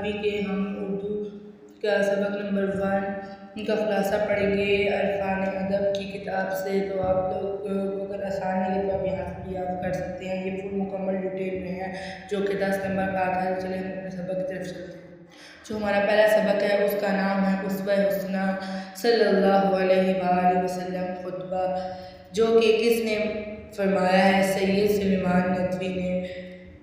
عربی کے ہم اردو کا سبق نمبر 1 کا خلاصہ پڑھیں گے عرفان ادب کی کتاب سے۔ تو آپ لوگ کو اگر آسان لگے تو آپ یہاں سے بھی یاد کر سکتے ہیں، یہ فل مکمل ڈیٹیل میں ہے جو کہ 10 نمبر کا آتا ہے۔ چلیں ہم اپنے سبق کی طرف چلتے ہیں۔ جو ہمارا پہلا سبق ہے اس کا نام ہے اسوہ حسنہ صلی اللہ علیہ وآلہ وسلم خطبہ، جو کہ کس نے فرمایا ہے؟ سید سلیمان ندوی نے۔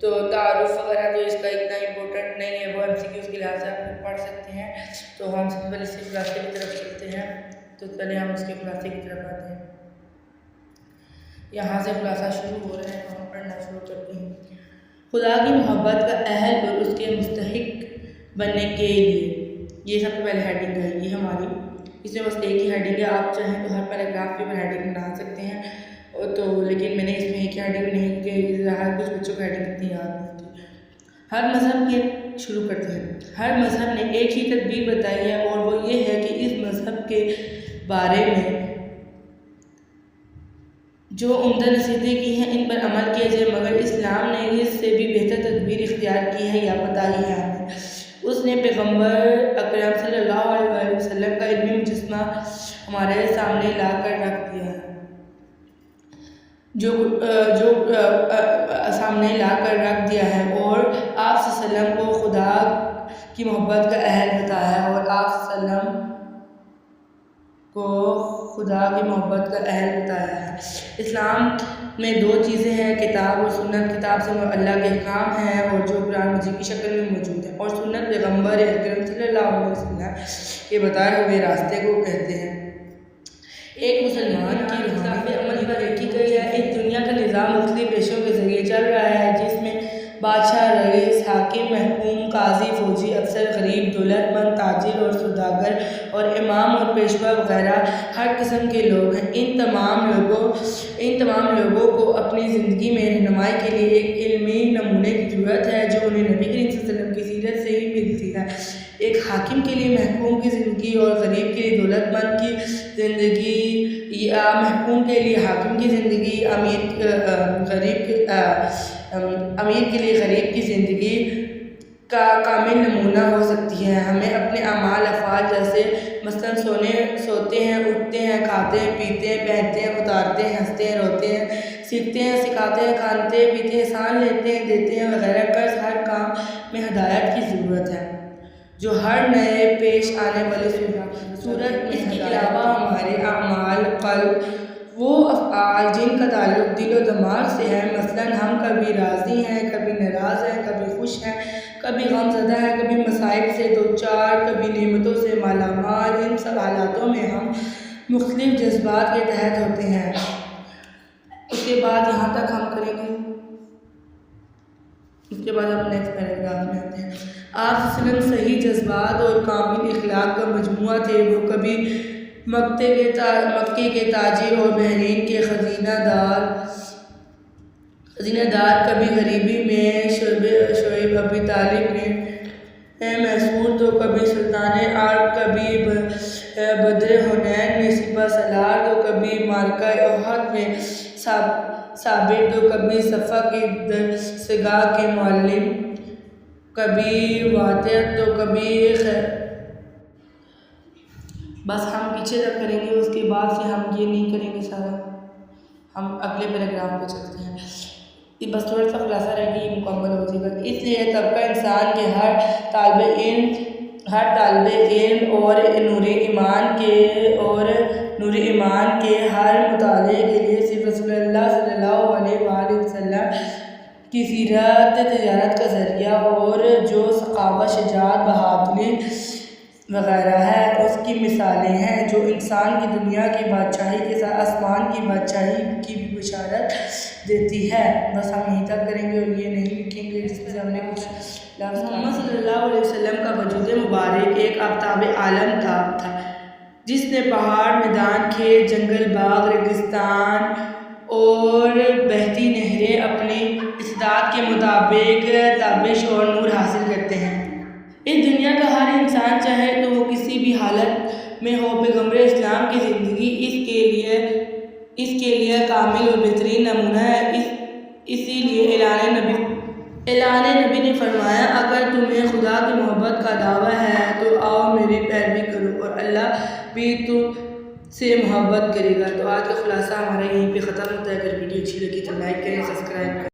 تو تعارف وغیرہ تو اس کا اتنا امپورٹنٹ نہیں ہے، وہ MCQs کے لحاظ سے آپ پڑھ سکتے ہیں۔ تو ہم سب سے پہلے اس کے خلاصے کی طرف چلتے ہیں۔ تو چلے ہم اس کے خلاصے کی طرف آتے ہیں۔ یہاں سے خلاصہ شروع ہو رہا ہے تو ہم پڑھنا شروع کرتے ہیں۔ خدا کی محبت کا اہل اور اس کے مستحق بننے کے لیے، یہ سب سے پہلے ہیڈنگ ہے یہ ہماری، اس میں بس ایک ہی ہیڈنگ ہے، آپ چاہیں تو ہر پیراگراف کے اوپر ہیڈنگ بنا سکتے ہیں تو لیکن میں نے اس میں ایک ہیڈنگ نہیں کہ ہر کچھ بچوں کو ہیڈنگ اتنی یاد نہیں ہوتی۔ ہر مذہب کے شروع کرتے ہیں۔ ہر مذہب نے ایک ہی تدبیر بتائی ہے اور وہ یہ ہے کہ اس مذہب کے بارے میں جو عمدہ نصیحتیں کی ہیں ان پر عمل کیا جائے، مگر اسلام نے اس سے بھی بہتر تدبیر اختیار کی ہے یا بتائی ہے ہمیں۔ اس نے پیغمبر اکرم صلی اللہ علیہ وسلم کا علمی مجسمہ ہمارے سامنے لا کر رکھ دیا ہے، جو سامنے لا کر رکھ دیا ہے، اور آپ صلی اللہ علیہ وسلم کو خدا کی محبت کا اہل بتایا ہے، اور آپ صلی اللہ علیہ وسلم کو خدا کی محبت کا اہل بتایا ہے۔ اسلام میں 2 چیزیں ہیں، کتاب اور سنت۔ کتاب سے اللہ کے احکام ہیں اور جو قرآن مجید کی شکل میں موجود ہیں، اور سنت پیغمبر اکرم صلی اللہ علیہ وسلم کے بتائے ہوئے راستے کو کہتے ہیں۔ ایک مسلمان کی رہنمائی پہ عمل پر رکھی گئی ہے۔ اس دنیا کا نظام مختلف پیشوں کے ذریعے چل رہا ہے، جس میں بادشاہ، رئیس، حاکم، محکوم، قاضی، فوجی، افسر، غریب، دولت مند، تاجر اور سوداگر، اور امام اور پیشوا وغیرہ ہر قسم کے لوگ ہیں۔ ان تمام لوگوں کو اپنی زندگی میں رہنمائی کے لیے ایک علمی نمونے کی ضرورت ہے جو انہیں نبی کریم صلی اللہ علیہ وسلم کی سیرت سے ہی ملتی ہے۔ ایک حاکم کے لیے محکوم کی زندگی، اور غریب کے لیے دولت مند کی زندگی، یا محکوم کے لیے حاکم کی زندگی، امیر کے لیے غریب کی زندگی کا کامل نمونہ ہو سکتی ہے۔ ہمیں اپنے اعمال، افعال جیسے مثلاً سوتے ہیں، اٹھتے ہیں، کھاتے ہیں، پیتے ہیں، پہنتے ہیں، اتارتے ہیں، ہنستے ہیں، روتے ہیں، سیکھتے ہیں، سکھاتے ہیں، کھاتے پیتے ہیں، سان لیتے ہیں، دیتے ہیں وغیرہ قرض ہر کام میں ہدایت کی ضرورت ہے، جو ہر نئے پیش آنے والے صورت میں۔ اس کے علاوہ ہمارے اعمال، قلب، وہ افعال جن کا تعلق دل و دماغ سے ہے، مثلاً ہم کبھی راضی ہیں، کبھی ناراض ہیں، کبھی خوش ہیں، کبھی غم زدہ ہیں، کبھی مصائب سے دوچار، کبھی نعمتوں سے مالا مال، ان سب حالاتوں میں ہم مختلف جذبات کے تحت ہوتے ہیں۔ اس کے بعد یہاں تک ہم کریں گے، اس کے بعد ہم نیکسٹ پیراگراف میں آتے ہیں۔ آپ صلی اللہ علیہ وسلم صحیح جذبات اور کامل اخلاق کا مجموعہ تھے۔ وہ کبھی مکے کے تاجر اور بحرین کے خزینہ دار، کبھی غریبی میں شعیب ابی طالب نے محصور، تو کبھی سلطان عرب، کبھی بدر حنین میں سپہ سالار، تو کبھی معرکہ احد میں صابر، تو کبھی صفا کی درسگاہ کے معلم، کبھی واطع، تو کبھی بس ہم پیچھے تک کریں گے، اس کے بعد سے ہم یہ نہیں کریں گے سارا، ہم اگلے پیراگراف پہ چلتے ہیں۔ بس تھوڑا سا خلاصہ رہ کے یہ مکمل ہو جائے گا۔ اس لیے طبقہ انسان کے ہر طالب علم اور نور ایمان کے ہر مطالعے کے لیے صرف رسول اللہ صلی اللہ علیہ وآلہ وسلم کی سیرت تجارت کا ذریعہ، اور جو سخاوت، شجاعت، بہادری وغیرہ ہے اس کی مثالیں ہیں، جو انسان کی دنیا کی بادشاہی کے ساتھ آسمان کی بادشاہی کی بھی بشارت دیتی ہے۔ بس ہم یہیں تک کریں گے اور یہ نہیں لکھیں گے، جس میں سے ہم نے کچھ لفظ۔ محمد صلی اللہ علیہ وسلم کا وجود مبارک ایک آفتاب عالم تھا، جس نے پہاڑ، میدان، کھیت، جنگل، باغ، ریگستان اور بہتی نہریں اپنی استطاعت کے مطابق تابش اور نور حاصل کرتے ہیں۔ اس دنیا کا ہر انسان چاہے تو وہ کسی بھی حالت میں ہو، پیغمبر اسلام کی زندگی اس کے لیے کامل اور بہترین نمونہ ہے۔ اسی لیے اعلان اعلان نبی نے فرمایا اگر تمہیں خدا کی محبت کا دعویٰ ہے تو آؤ میری پیروی کرو اور اللہ بھی تم سے محبت کرے گا۔ تو آج کا خلاصہ ہمارا یہیں پہ ختم ہوتا ہے۔ اگر ویڈیو اچھی لگی تو لائک کریں، سبسکرائب کریں۔